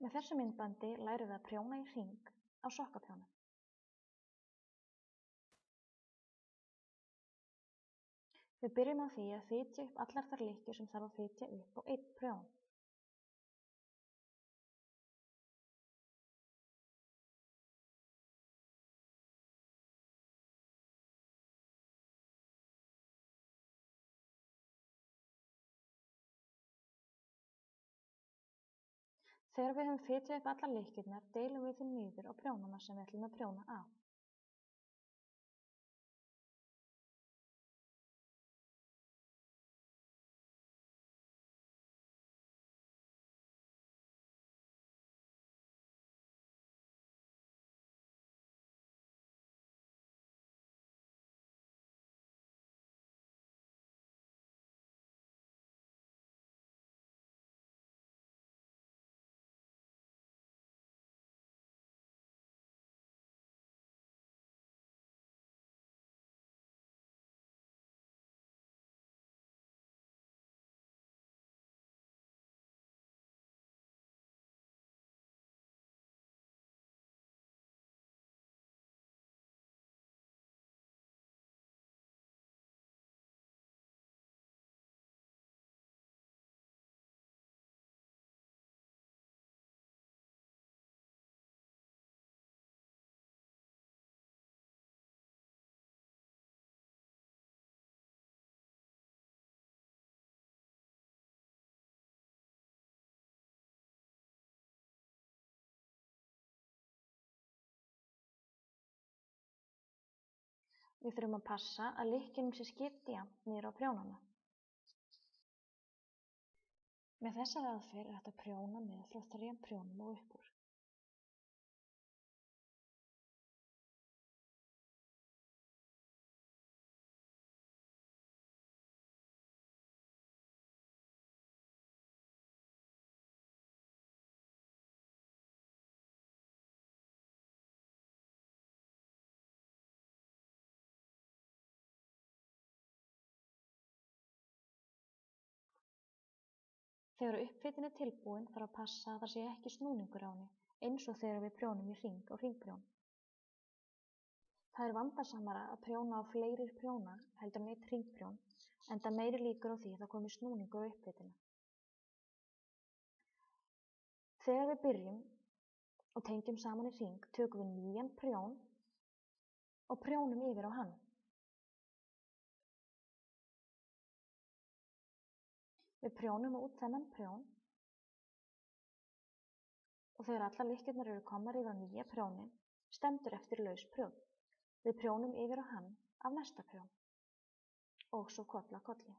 Með þessu myndbandi lærum við að prjóna í hring á sokkaprjónum. Við byrjum á því að fitja upp allar þær lykkjur sem þarf að fitja upp á einn prjón. Þegar við höfum fitjað upp allar lykkjurnar deilum við þeim niður á prjónana sem við ætlum að prjóna af. Við þurfum að passa að lykkjunum sé skipt jafnt niður á prjónana. Með þessari aðferð er hægt að prjóna með frá 3 prjónum og upp úr. Þegar uppfitin er tilbúin þarf að passa að það sé ekki snúningur á henni, eins og þegar við prjónum í hring á hringprjón. Það er vandasamara að prjóna á fleiri prjóna heldur en einn hringprjón, enda meiri líkur á því að það komi snúningur á uppfitina. Þegar við byrjum og tengjum saman í hring tökum við nýjan prjón og prjónum yfir á hann. Við prjónum út þennan prjón og þegar allar lykkjurnar eru komnar yfir á nýja prjónin stendur eftir laus prjón. Við prjónum yfir á hann af næsta prjón og svo koll af kolli.